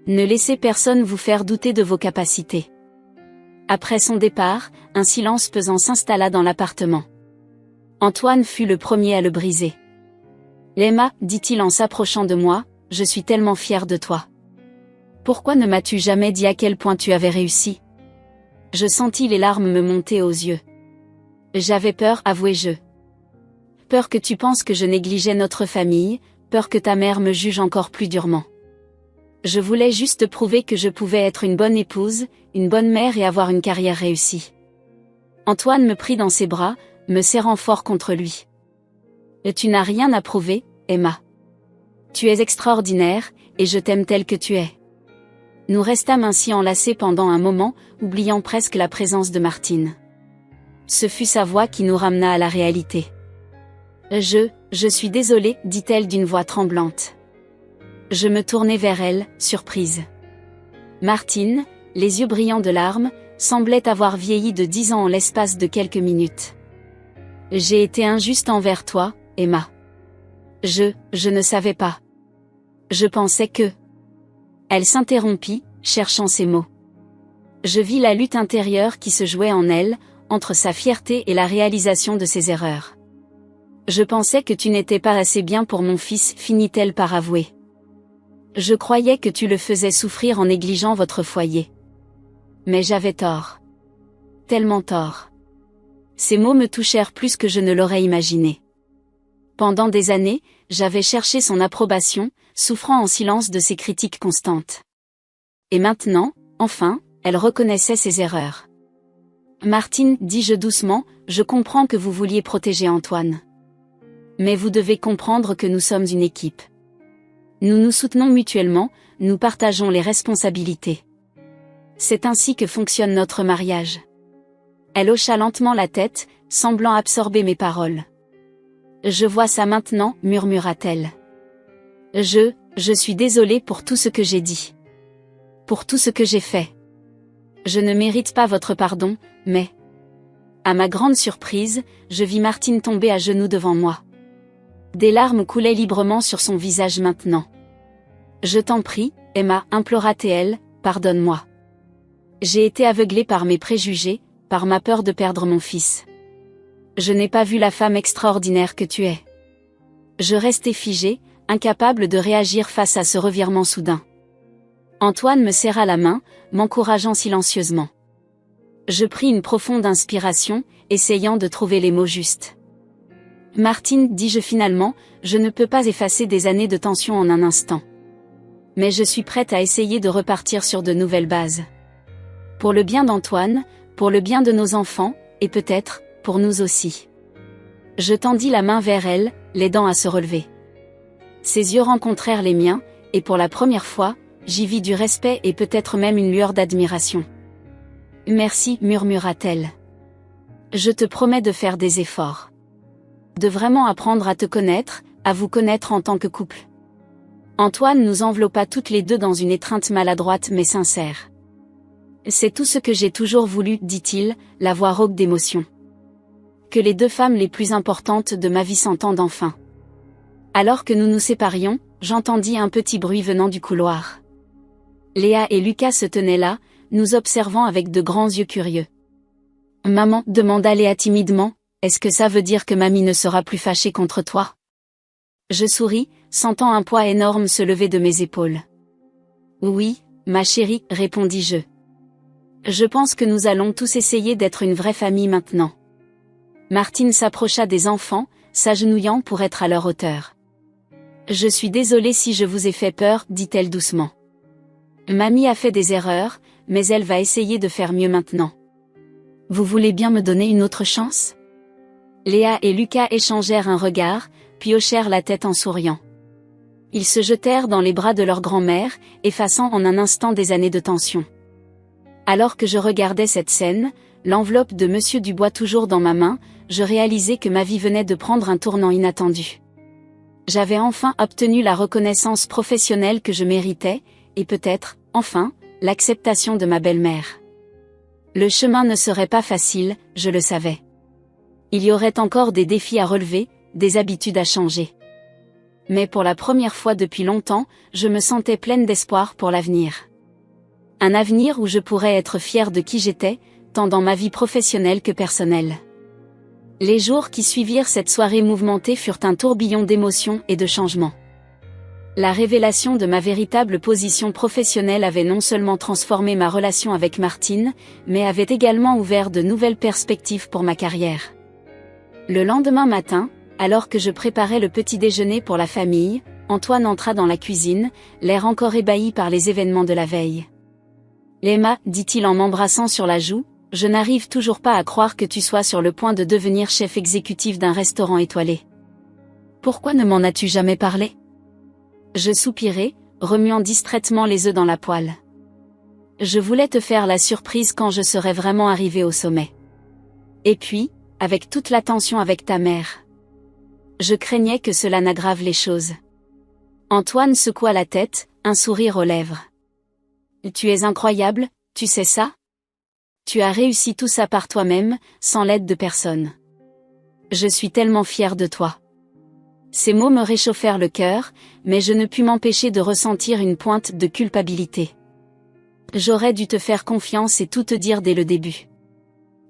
Ne laissez personne vous faire douter de vos capacités. Après son départ, un silence pesant s'installa dans l'appartement. Antoine fut le premier à le briser. Emma, dit-il en s'approchant de moi, je suis tellement fier de toi. Pourquoi ne m'as-tu jamais dit à quel point tu avais réussi? Je sentis les larmes me monter aux yeux. J'avais peur, avouai-je. Peur que tu penses que je négligeais notre famille, peur que ta mère me juge encore plus durement. Je voulais juste prouver que je pouvais être une bonne épouse, une bonne mère et avoir une carrière réussie. Antoine me prit dans ses bras, me serrant fort contre lui. Et tu n'as rien à prouver, Emma. Tu es extraordinaire, et je t'aime telle que tu es. Nous restâmes ainsi enlacés pendant un moment, oubliant presque la présence de Martine. Ce fut sa voix qui nous ramena à la réalité. Je suis désolée, dit-elle d'une voix tremblante. Je me tournai vers elle, surprise. Martine, les yeux brillants de larmes, semblait avoir vieilli de 10 ans en l'espace de quelques minutes. J'ai été injuste envers toi, Emma. Je ne savais pas. Je pensais que... Elle s'interrompit, cherchant ses mots. Je vis la lutte intérieure qui se jouait en elle, entre sa fierté et la réalisation de ses erreurs. Je pensais que tu n'étais pas assez bien pour mon fils, finit-elle par avouer. Je croyais que tu le faisais souffrir en négligeant votre foyer. Mais j'avais tort. Tellement tort. Ces mots me touchèrent plus que je ne l'aurais imaginé. Pendant des années, j'avais cherché son approbation, souffrant en silence de ses critiques constantes. Et maintenant, enfin, elle reconnaissait ses erreurs. Martine, dis-je doucement, je comprends que vous vouliez protéger Antoine. Mais vous devez comprendre que nous sommes une équipe. Nous nous soutenons mutuellement, nous partageons les responsabilités. C'est ainsi que fonctionne notre mariage. Elle hocha lentement la tête, semblant absorber mes paroles. Je vois ça maintenant, murmura-t-elle. Je suis désolée pour tout ce que j'ai dit. Pour tout ce que j'ai fait. Je ne mérite pas votre pardon, mais... À ma grande surprise, je vis Martine tomber à genoux devant moi. Des larmes coulaient librement sur son visage maintenant. Je t'en prie, Emma, implora-t-elle, pardonne-moi. J'ai été aveuglée par mes préjugés, par ma peur de perdre mon fils. Je n'ai pas vu la femme extraordinaire que tu es. Je restai figée, incapable de réagir face à ce revirement soudain. Antoine me serra la main, m'encourageant silencieusement. Je pris une profonde inspiration, essayant de trouver les mots justes. Martine, dis-je finalement, je ne peux pas effacer des années de tension en un instant. Mais je suis prête à essayer de repartir sur de nouvelles bases. Pour le bien d'Antoine, pour le bien de nos enfants, et peut-être, pour nous aussi. Je tendis la main vers elle, l'aidant à se relever. Ses yeux rencontrèrent les miens, et pour la première fois, j'y vis du respect et peut-être même une lueur d'admiration. Merci, murmura-t-elle. Je te promets de faire des efforts. De vraiment apprendre à te connaître, à vous connaître en tant que couple. Antoine nous enveloppa toutes les deux dans une étreinte maladroite mais sincère. C'est tout ce que j'ai toujours voulu, dit-il, la voix rauque d'émotion. Que les deux femmes les plus importantes de ma vie s'entendent enfin. Alors que nous nous séparions, j'entendis un petit bruit venant du couloir. Léa et Lucas se tenaient là, nous observant avec de grands yeux curieux. « Maman, demanda Léa timidement, est-ce que ça veut dire que mamie ne sera plus fâchée contre toi ?» Je souris, sentant un poids énorme se lever de mes épaules. « Oui, ma chérie, répondis-je. Je pense que nous allons tous essayer d'être une vraie famille maintenant. » Martine s'approcha des enfants, s'agenouillant pour être à leur hauteur. « Je suis désolée si je vous ai fait peur, dit-elle doucement. Mamie a fait des erreurs, mais elle va essayer de faire mieux maintenant. Vous voulez bien me donner une autre chance ?» Léa et Lucas échangèrent un regard, puis hochèrent la tête en souriant. Ils se jetèrent dans les bras de leur grand-mère, effaçant en un instant des années de tension. Alors que je regardais cette scène, l'enveloppe de Monsieur Dubois toujours dans ma main, je réalisais que ma vie venait de prendre un tournant inattendu. J'avais enfin obtenu la reconnaissance professionnelle que je méritais, et peut-être, enfin, l'acceptation de ma belle-mère. Le chemin ne serait pas facile, je le savais. Il y aurait encore des défis à relever, des habitudes à changer. Mais pour la première fois depuis longtemps, je me sentais pleine d'espoir pour l'avenir. Un avenir où je pourrais être fière de qui j'étais, tant dans ma vie professionnelle que personnelle. Les jours qui suivirent cette soirée mouvementée furent un tourbillon d'émotions et de changements. La révélation de ma véritable position professionnelle avait non seulement transformé ma relation avec Martine, mais avait également ouvert de nouvelles perspectives pour ma carrière. Le lendemain matin, alors que je préparais le petit déjeuner pour la famille, Antoine entra dans la cuisine, l'air encore ébahi par les événements de la veille. « Emma, dit-il en m'embrassant sur la joue, je n'arrive toujours pas à croire que tu sois sur le point de devenir chef exécutif d'un restaurant étoilé. Pourquoi ne m'en as-tu jamais parlé ?» Je soupirai, remuant distraitement les œufs dans la poêle. Je voulais te faire la surprise quand je serais vraiment arrivée au sommet. Et puis, avec toute la tension avec ta mère. Je craignais que cela n'aggrave les choses. Antoine secoua la tête, un sourire aux lèvres. Tu es incroyable, tu sais ça? Tu as réussi tout ça par toi-même, sans l'aide de personne. Je suis tellement fière de toi. Ces mots me réchauffèrent le cœur, mais je ne pus m'empêcher de ressentir une pointe de culpabilité. J'aurais dû te faire confiance et tout te dire dès le début.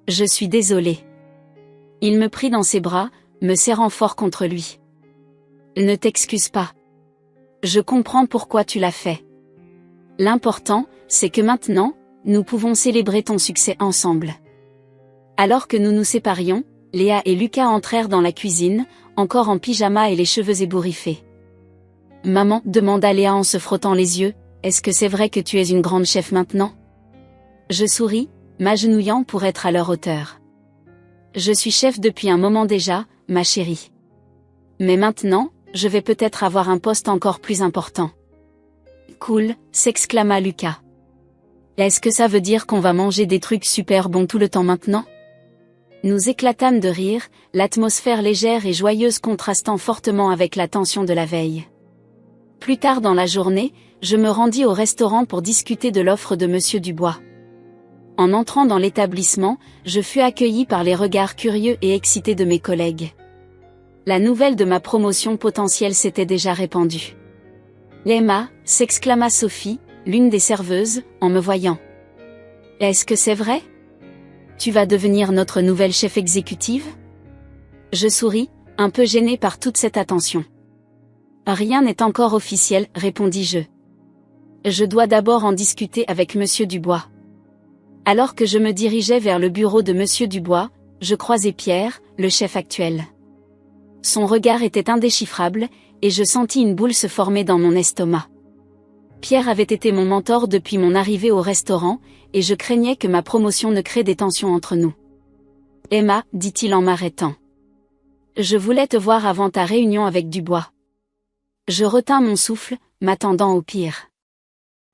Je suis désolée. Il me prit dans ses bras, me serrant fort contre lui. Ne t'excuse pas. Je comprends pourquoi tu l'as fait. L'important, c'est que maintenant, nous pouvons célébrer ton succès ensemble. Alors que nous nous séparions, Léa et Lucas entrèrent dans la cuisine, encore en pyjama et les cheveux ébouriffés. « Maman, demanda Léa en se frottant les yeux, est-ce que c'est vrai que tu es une grande chef maintenant ?» Je souris, m'agenouillant pour être à leur hauteur. Je suis chef depuis un moment déjà, ma chérie. Mais maintenant, je vais peut-être avoir un poste encore plus important. Cool, s'exclama Lucas. Est-ce que ça veut dire qu'on va manger des trucs super bons tout le temps maintenant? Nous éclatâmes de rire, l'atmosphère légère et joyeuse contrastant fortement avec la tension de la veille. Plus tard dans la journée, je me rendis au restaurant pour discuter de l'offre de Monsieur Dubois. En entrant dans l'établissement, je fus accueilli par les regards curieux et excités de mes collègues. La nouvelle de ma promotion potentielle s'était déjà répandue. « Emma » s'exclama Sophie, l'une des serveuses, en me voyant. « Est-ce que c'est vrai? Tu vas devenir notre nouvelle chef exécutive ?» Je souris, un peu gênée par toute cette attention. « Rien n'est encore officiel, répondis-je. Je dois d'abord en discuter avec Monsieur Dubois. » Alors que je me dirigeais vers le bureau de Monsieur Dubois, je croisai Pierre, le chef actuel. Son regard était indéchiffrable, et je sentis une boule se former dans mon estomac. Pierre avait été mon mentor depuis mon arrivée au restaurant, et je craignais que ma promotion ne crée des tensions entre nous. « Emma, dit-il en m'arrêtant. Je voulais te voir avant ta réunion avec Dubois. » Je retins mon souffle, m'attendant au pire.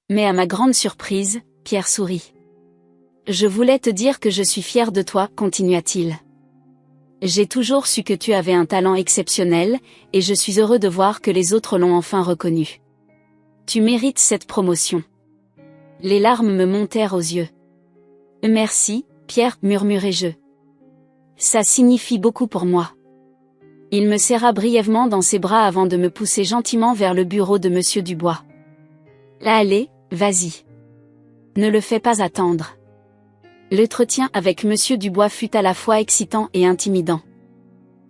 Mais à ma grande surprise, Pierre sourit. « Je voulais te dire que je suis fier de toi, continua-t-il. J'ai toujours su que tu avais un talent exceptionnel, et je suis heureux de voir que les autres l'ont enfin reconnu. Tu mérites cette promotion. Les larmes me montèrent aux yeux. Merci, Pierre, murmurai-je. Ça signifie beaucoup pour moi. Il me serra brièvement dans ses bras avant de me pousser gentiment vers le bureau de Monsieur Dubois. Allez, vas-y. Ne le fais pas attendre. L'entretien avec Monsieur Dubois fut à la fois excitant et intimidant.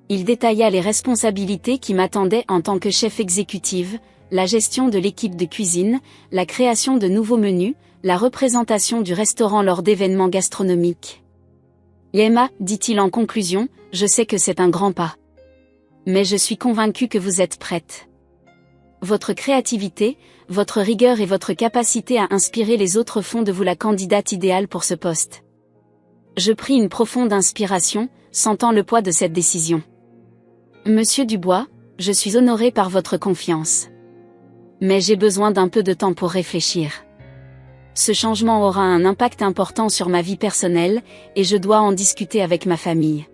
Il détailla les responsabilités qui m'attendaient en tant que chef exécutive, la gestion de l'équipe de cuisine, la création de nouveaux menus, la représentation du restaurant lors d'événements gastronomiques. Emma, dit-il en conclusion, je sais que c'est un grand pas. Mais je suis convaincu que vous êtes prête. Votre créativité, votre rigueur et votre capacité à inspirer les autres font de vous la candidate idéale pour ce poste. Je pris une profonde inspiration, sentant le poids de cette décision. Monsieur Dubois, je suis honoré par votre confiance. Mais j'ai besoin d'un peu de temps pour réfléchir. Ce changement aura un impact important sur ma vie personnelle, et je dois en discuter avec ma famille.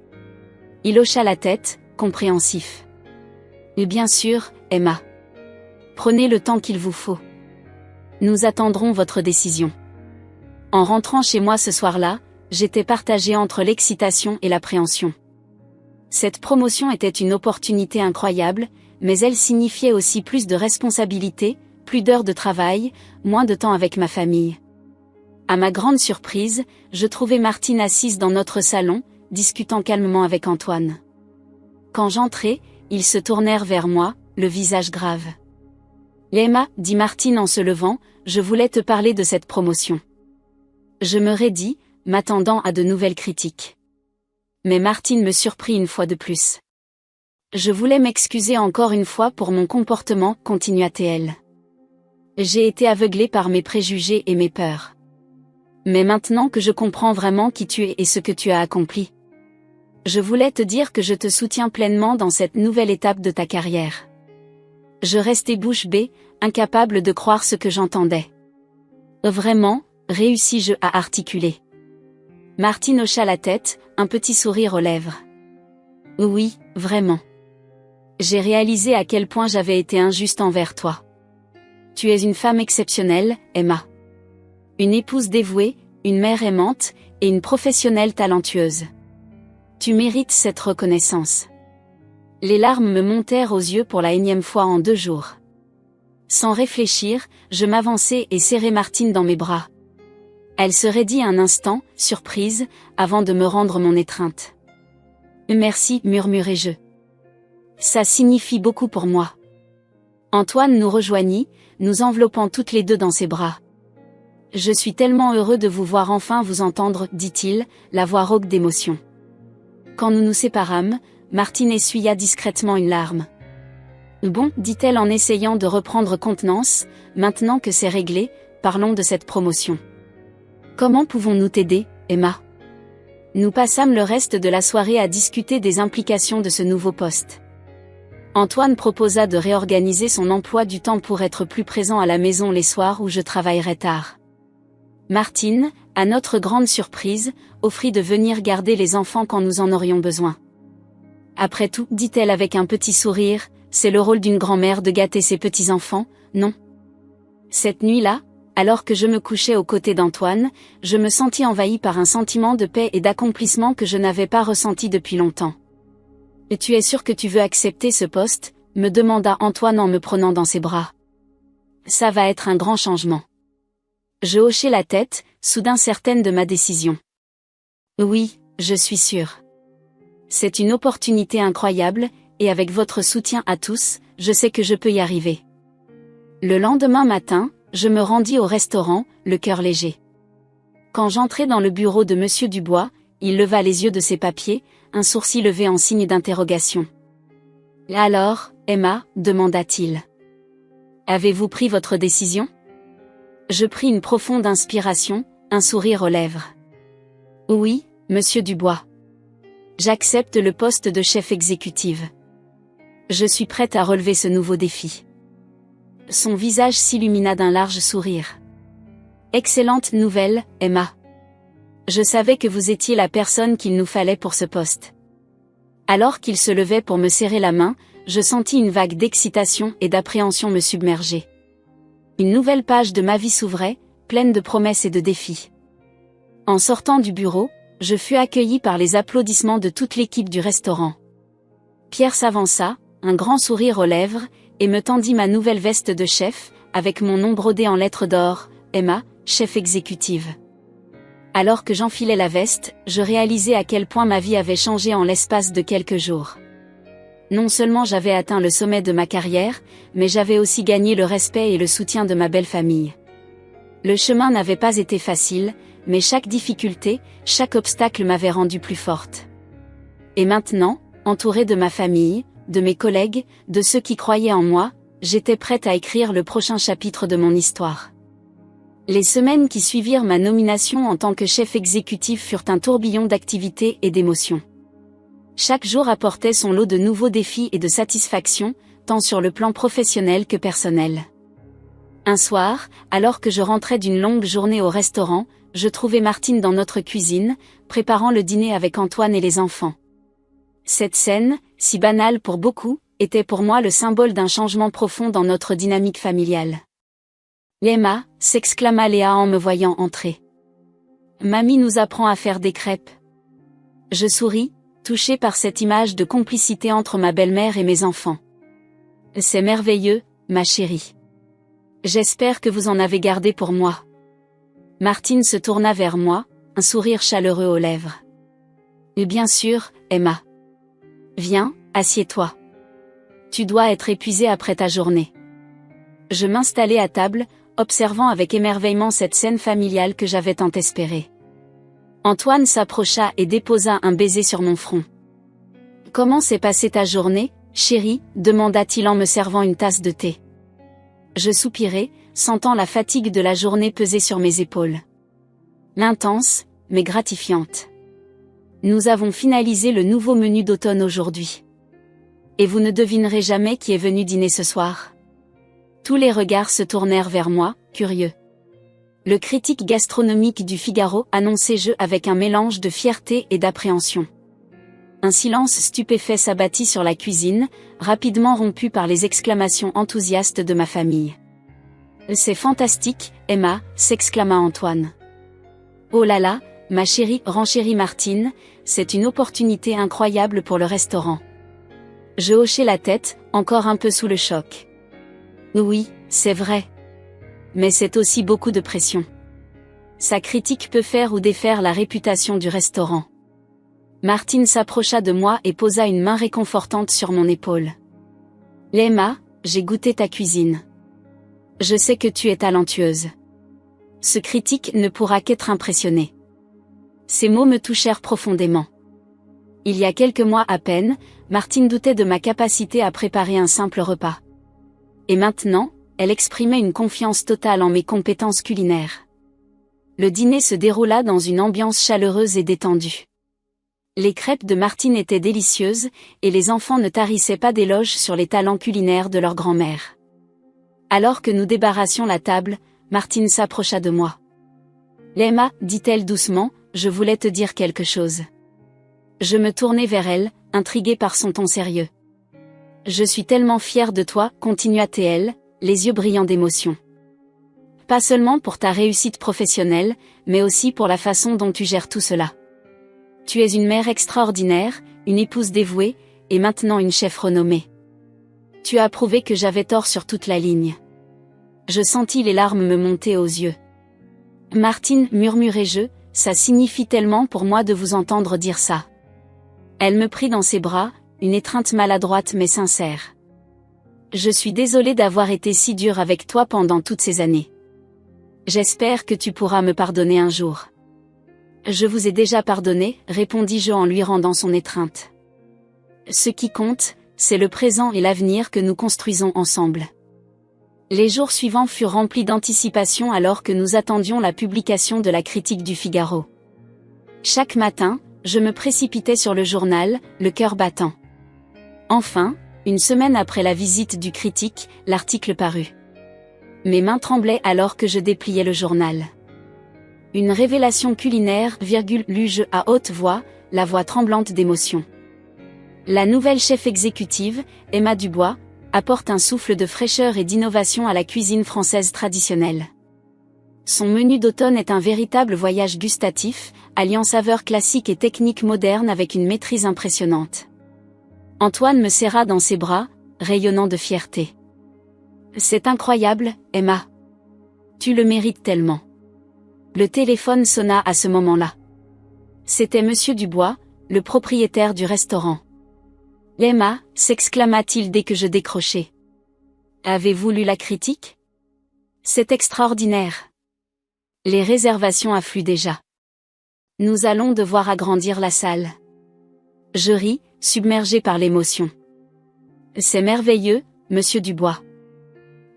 Il hocha la tête, compréhensif. Et bien sûr, Emma. Prenez le temps qu'il vous faut. Nous attendrons votre décision. En rentrant chez moi ce soir-là, j'étais partagée entre l'excitation et l'appréhension. Cette promotion était une opportunité incroyable, mais elle signifiait aussi plus de responsabilités, plus d'heures de travail, moins de temps avec ma famille. À ma grande surprise, je trouvai Martine assise dans notre salon, discutant calmement avec Antoine. Quand j'entrai, ils se tournèrent vers moi, le visage grave. Emma, dit Martine en se levant, je voulais te parler de cette promotion. Je me raidis, m'attendant à de nouvelles critiques. Mais Martine me surprit une fois de plus. Je voulais m'excuser encore une fois pour mon comportement, continua-t-elle. J'ai été aveuglée par mes préjugés et mes peurs. Mais maintenant que je comprends vraiment qui tu es et ce que tu as accompli, je voulais te dire que je te soutiens pleinement dans cette nouvelle étape de ta carrière. Je restais bouche bée, incapable de croire ce que j'entendais. Vraiment, réussis-je à articuler. Martine hocha la tête, un petit sourire aux lèvres. Oui, vraiment. J'ai réalisé à quel point j'avais été injuste envers toi. Tu es une femme exceptionnelle, Emma. Une épouse dévouée, une mère aimante, et une professionnelle talentueuse. Tu mérites cette reconnaissance. Les larmes me montèrent aux yeux pour la énième fois en 2 jours. Sans réfléchir, je m'avançai et serrai Martine dans mes bras. Elle se raidit un instant, surprise, avant de me rendre mon étreinte. Merci, murmurai-je. Ça signifie beaucoup pour moi. Antoine nous rejoignit, nous enveloppant toutes les deux dans ses bras. Je suis tellement heureux de vous voir enfin vous entendre, dit-il, la voix rauque d'émotion. Quand nous nous séparâmes, Martine essuya discrètement une larme. Bon, dit-elle en essayant de reprendre contenance, maintenant que c'est réglé, parlons de cette promotion. Comment pouvons-nous t'aider, Emma? Nous passâmes le reste de la soirée à discuter des implications de ce nouveau poste. Antoine proposa de réorganiser son emploi du temps pour être plus présent à la maison les soirs où je travaillerais tard. Martine, à notre grande surprise, offrit de venir garder les enfants quand nous en aurions besoin. Après tout, dit-elle avec un petit sourire, c'est le rôle d'une grand-mère de gâter ses petits-enfants, non? Cette nuit-là, alors que je me couchais aux côtés d'Antoine, je me sentis envahie par un sentiment de paix et d'accomplissement que je n'avais pas ressenti depuis longtemps. « Et tu es sûr que tu veux accepter ce poste ?» me demanda Antoine en me prenant dans ses bras. « Ça va être un grand changement. » Je hochai la tête, soudain certaine de ma décision. « Oui, je suis sûre. C'est une opportunité incroyable, et avec votre soutien à tous, je sais que je peux y arriver. » Le lendemain matin, je me rendis au restaurant, le cœur léger. Quand j'entrai dans le bureau de Monsieur Dubois, il leva les yeux de ses papiers, un sourcil levé en signe d'interrogation. « Alors, Emma, demanda-t-il. Avez-vous pris votre décision ? » Je pris une profonde inspiration, un sourire aux lèvres. « Oui, Monsieur Dubois. J'accepte le poste de chef exécutive. Je suis prête à relever ce nouveau défi. » Son visage s'illumina d'un large sourire. « Excellente nouvelle, Emma. Je savais que vous étiez la personne qu'il nous fallait pour ce poste. » Alors qu'il se levait pour me serrer la main, je sentis une vague d'excitation et d'appréhension me submerger. « Une nouvelle page de ma vie s'ouvrait, pleine de promesses et de défis. En sortant du bureau, je fus accueilli par les applaudissements de toute l'équipe du restaurant. Pierre s'avança, un grand sourire aux lèvres, et me tendit ma nouvelle veste de chef, avec mon nom brodé en lettres d'or, Emma, chef exécutive. Alors que j'enfilais la veste, je réalisais à quel point ma vie avait changé en l'espace de quelques jours. Non seulement j'avais atteint le sommet de ma carrière, mais j'avais aussi gagné le respect et le soutien de ma belle famille. Le chemin n'avait pas été facile, mais chaque difficulté, chaque obstacle m'avait rendue plus forte. Et maintenant, entourée de ma famille, de mes collègues, de ceux qui croyaient en moi, j'étais prête à écrire le prochain chapitre de mon histoire. Les semaines qui suivirent ma nomination en tant que chef exécutif furent un tourbillon d'activités et d'émotions. Chaque jour apportait son lot de nouveaux défis et de satisfactions, tant sur le plan professionnel que personnel. Un soir, alors que je rentrais d'une longue journée au restaurant, je trouvai Martine dans notre cuisine, préparant le dîner avec Antoine et les enfants. Cette scène, si banale pour beaucoup, était pour moi le symbole d'un changement profond dans notre dynamique familiale. « Emma » s'exclama Léa en me voyant entrer. « Mamie nous apprend à faire des crêpes. » Je souris, touchée par cette image de complicité entre ma belle-mère et mes enfants. « C'est merveilleux, ma chérie. J'espère que vous en avez gardé pour moi. » Martine se tourna vers moi, un sourire chaleureux aux lèvres. « Et bien sûr, Emma. Viens, assieds-toi. Tu dois être épuisée après ta journée. » Je m'installai à table, observant avec émerveillement cette scène familiale que j'avais tant espérée. Antoine s'approcha et déposa un baiser sur mon front. « Comment s'est passée ta journée, chérie ?» demanda-t-il en me servant une tasse de thé. Je soupirai, sentant la fatigue de la journée peser sur mes épaules. L'intense, mais gratifiante. Nous avons finalisé le nouveau menu d'automne aujourd'hui. Et vous ne devinerez jamais qui est venu dîner ce soir. Tous les regards se tournèrent vers moi, curieux. Le critique gastronomique du Figaro annonçait je avec un mélange de fierté et d'appréhension. Un silence stupéfait s'abattit sur la cuisine, rapidement rompu par les exclamations enthousiastes de ma famille. « C'est fantastique, Emma » s'exclama Antoine. « Oh là là, ma chérie » renchérit Martine, « c'est une opportunité incroyable pour le restaurant. » Je hochai la tête, encore un peu sous le choc. « Oui, c'est vrai. Mais c'est aussi beaucoup de pression. Sa critique peut faire ou défaire la réputation du restaurant. » Martine s'approcha de moi et posa une main réconfortante sur mon épaule. « Emma, j'ai goûté ta cuisine. Je sais que tu es talentueuse. Ce critique ne pourra qu'être impressionné. » Ces mots me touchèrent profondément. Il y a quelques mois à peine, Martine doutait de ma capacité à préparer un simple repas. Et maintenant, elle exprimait une confiance totale en mes compétences culinaires. Le dîner se déroula dans une ambiance chaleureuse et détendue. Les crêpes de Martine étaient délicieuses, et les enfants ne tarissaient pas d'éloges sur les talents culinaires de leur grand-mère. Alors que nous débarrassions la table, Martine s'approcha de moi. « Emma » dit-elle doucement, « je voulais te dire quelque chose. » Je me tournai vers elle, intriguée par son ton sérieux. « Je suis tellement fière de toi » continua-t-elle, les yeux brillants d'émotion. « Pas seulement pour ta réussite professionnelle, mais aussi pour la façon dont tu gères tout cela. Tu es une mère extraordinaire, une épouse dévouée, et maintenant une chef renommée. Tu as prouvé que j'avais tort sur toute la ligne. » Je sentis les larmes me monter aux yeux. « Martine, murmurai-je, ça signifie tellement pour moi de vous entendre dire ça. » Elle me prit dans ses bras, une étreinte maladroite mais sincère. « Je suis désolée d'avoir été si dure avec toi pendant toutes ces années. J'espère que tu pourras me pardonner un jour. » « Je vous ai déjà pardonné » répondis-je en lui rendant son étreinte. « Ce qui compte, c'est le présent et l'avenir que nous construisons ensemble. » Les jours suivants furent remplis d'anticipation alors que nous attendions la publication de la critique du Figaro. Chaque matin, je me précipitais sur le journal, le cœur battant. Enfin, une semaine après la visite du critique, l'article parut. Mes mains tremblaient alors que je dépliais le journal. Une révélation culinaire, lus-je à haute voix, la voix tremblante d'émotion. La nouvelle chef exécutive, Emma Dubois, apporte un souffle de fraîcheur et d'innovation à la cuisine française traditionnelle. Son menu d'automne est un véritable voyage gustatif, alliant saveurs classiques et techniques modernes avec une maîtrise impressionnante. Antoine me serra dans ses bras, rayonnant de fierté. C'est incroyable, Emma. Tu le mérites tellement. Le téléphone sonna à ce moment-là. C'était Monsieur Dubois, le propriétaire du restaurant. Emma, s'exclama-t-il dès que je décrochai. Avez-vous lu la critique? C'est extraordinaire. Les réservations affluent déjà. Nous allons devoir agrandir la salle. Je ris, submergé par l'émotion. C'est merveilleux, Monsieur Dubois.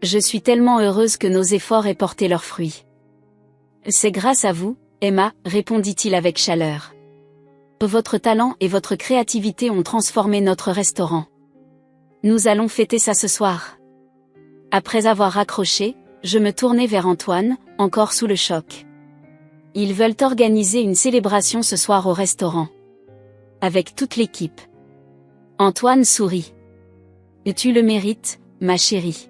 Je suis tellement heureuse que nos efforts aient porté leurs fruits. C'est grâce à vous, Emma, répondit-il avec chaleur. Votre talent et votre créativité ont transformé notre restaurant. Nous allons fêter ça ce soir. Après avoir raccroché, je me tournai vers Antoine, encore sous le choc. Ils veulent organiser une célébration ce soir au restaurant. Avec toute l'équipe. Antoine sourit. Tu le mérites, ma chérie.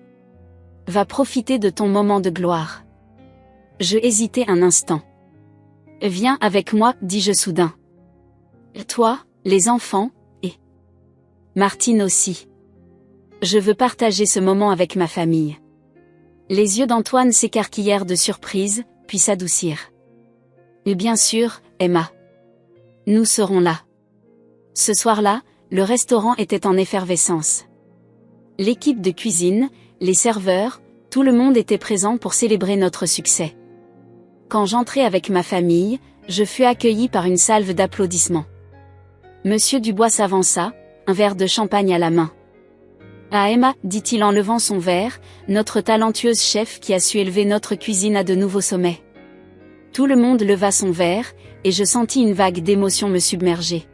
Va profiter de ton moment de gloire. Je hésitai un instant. Viens avec moi, dis-je soudain. Toi, les enfants, et Martine aussi. Je veux partager ce moment avec ma famille. Les yeux d'Antoine s'écarquillèrent de surprise, puis s'adoucirent. Et bien sûr, Emma. Nous serons là. Ce soir-là, le restaurant était en effervescence. L'équipe de cuisine, les serveurs, tout le monde était présent pour célébrer notre succès. Quand j'entrai avec ma famille, je fus accueilli par une salve d'applaudissements. Monsieur Dubois s'avança, un verre de champagne à la main. Ah Emma, dit-il en levant son verre, notre talentueuse chef qui a su élever notre cuisine à de nouveaux sommets. Tout le monde leva son verre, et je sentis une vague d'émotion me submerger.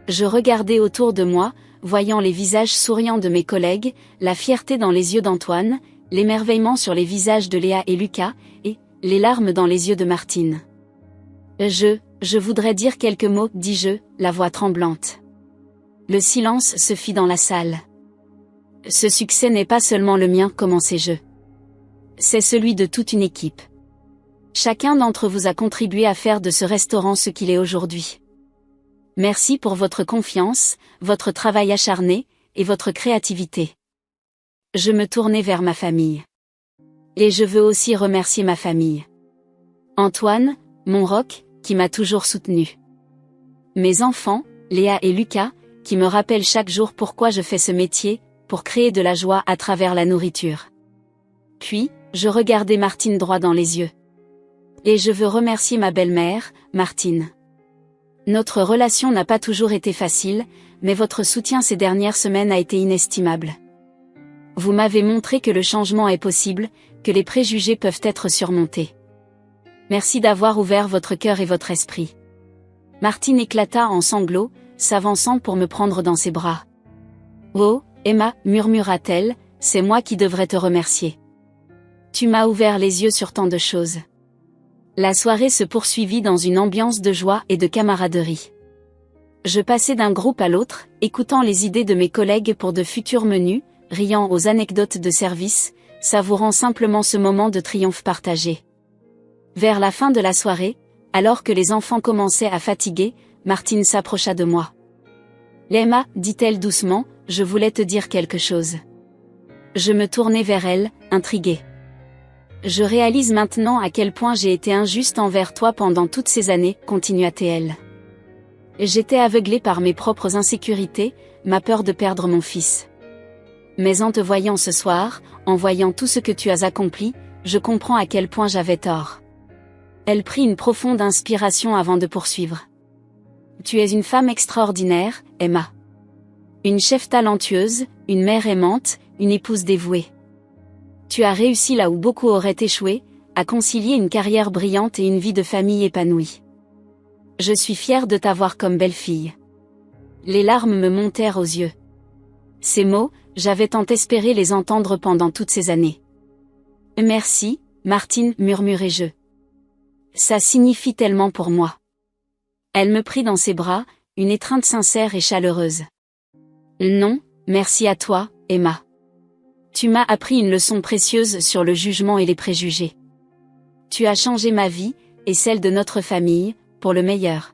Je regardai autour de moi, voyant les visages souriants de mes collègues, la fierté dans les yeux d'Antoine, l'émerveillement sur les visages de Léa et Lucas, et les larmes dans les yeux de Martine. Je voudrais dire quelques mots, dis-je, la voix tremblante. Le silence se fit dans la salle. Ce succès n'est pas seulement le mien, commençai-je. C'est celui de toute une équipe. Chacun d'entre vous a contribué à faire de ce restaurant ce qu'il est aujourd'hui. Merci pour votre confiance, votre travail acharné, et votre créativité. Je me tournai vers ma famille. Et je veux aussi remercier ma famille. Antoine, mon roc, qui m'a toujours soutenu. Mes enfants, Léa et Lucas, qui me rappellent chaque jour pourquoi je fais ce métier, pour créer de la joie à travers la nourriture. Puis, je regardai Martine droit dans les yeux. Et je veux remercier ma belle-mère, Martine. Notre relation n'a pas toujours été facile, mais votre soutien ces dernières semaines a été inestimable. Vous m'avez montré que le changement est possible, que les préjugés peuvent être surmontés. Merci d'avoir ouvert votre cœur et votre esprit. Martine éclata en sanglots, s'avançant pour me prendre dans ses bras. Oh, Emma, murmura-t-elle, c'est moi qui devrais te remercier. Tu m'as ouvert les yeux sur tant de choses. La soirée se poursuivit dans une ambiance de joie et de camaraderie. Je passais d'un groupe à l'autre, écoutant les idées de mes collègues pour de futurs menus, riant aux anecdotes de service, savourant simplement ce moment de triomphe partagé. Vers la fin de la soirée, alors que les enfants commençaient à fatiguer, Martine s'approcha de moi. Emma, dit-elle doucement, je voulais te dire quelque chose. Je me tournai vers elle, intriguée. Je réalise maintenant à quel point j'ai été injuste envers toi pendant toutes ces années, continua-t-elle. J'étais aveuglée par mes propres insécurités, ma peur de perdre mon fils. Mais en te voyant ce soir, en voyant tout ce que tu as accompli, je comprends à quel point j'avais tort. Elle prit une profonde inspiration avant de poursuivre. Tu es une femme extraordinaire, Emma. Une chef talentueuse, une mère aimante, une épouse dévouée. Tu as réussi là où beaucoup auraient échoué, à concilier une carrière brillante et une vie de famille épanouie. Je suis fière de t'avoir comme belle-fille. Les larmes me montèrent aux yeux. Ces mots, j'avais tant espéré les entendre pendant toutes ces années. Merci, Martine, murmurai-je. Ça signifie tellement pour moi. Elle me prit dans ses bras, une étreinte sincère et chaleureuse. Non, merci à toi, Emma. Tu m'as appris une leçon précieuse sur le jugement et les préjugés. Tu as changé ma vie, et celle de notre famille, pour le meilleur.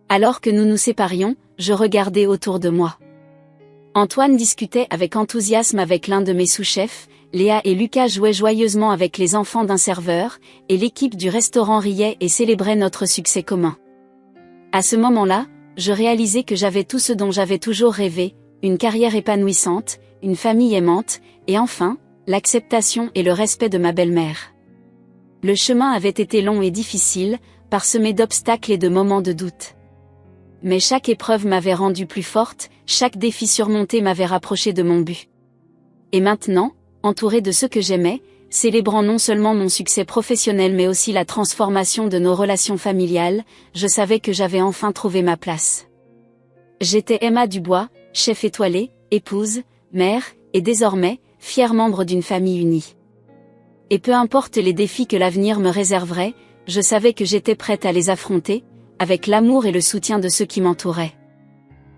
Alors que nous nous séparions, je regardais autour de moi. Antoine discutait avec enthousiasme avec l'un de mes sous-chefs, Léa et Lucas jouaient joyeusement avec les enfants d'un serveur, et l'équipe du restaurant riait et célébrait notre succès commun. À ce moment-là, je réalisais que j'avais tout ce dont j'avais toujours rêvé, une carrière épanouissante, une famille aimante, et enfin, l'acceptation et le respect de ma belle-mère. Le chemin avait été long et difficile, parsemé d'obstacles et de moments de doute. Mais chaque épreuve m'avait rendue plus forte, chaque défi surmonté m'avait rapproché de mon but. Et maintenant, entouré de ceux que j'aimais, célébrant non seulement mon succès professionnel mais aussi la transformation de nos relations familiales, je savais que j'avais enfin trouvé ma place. J'étais Emma Dubois, chef étoilée, épouse, mère, et désormais, fière membre d'une famille unie. Et peu importe les défis que l'avenir me réserverait, je savais que j'étais prête à les affronter, avec l'amour et le soutien de ceux qui m'entouraient.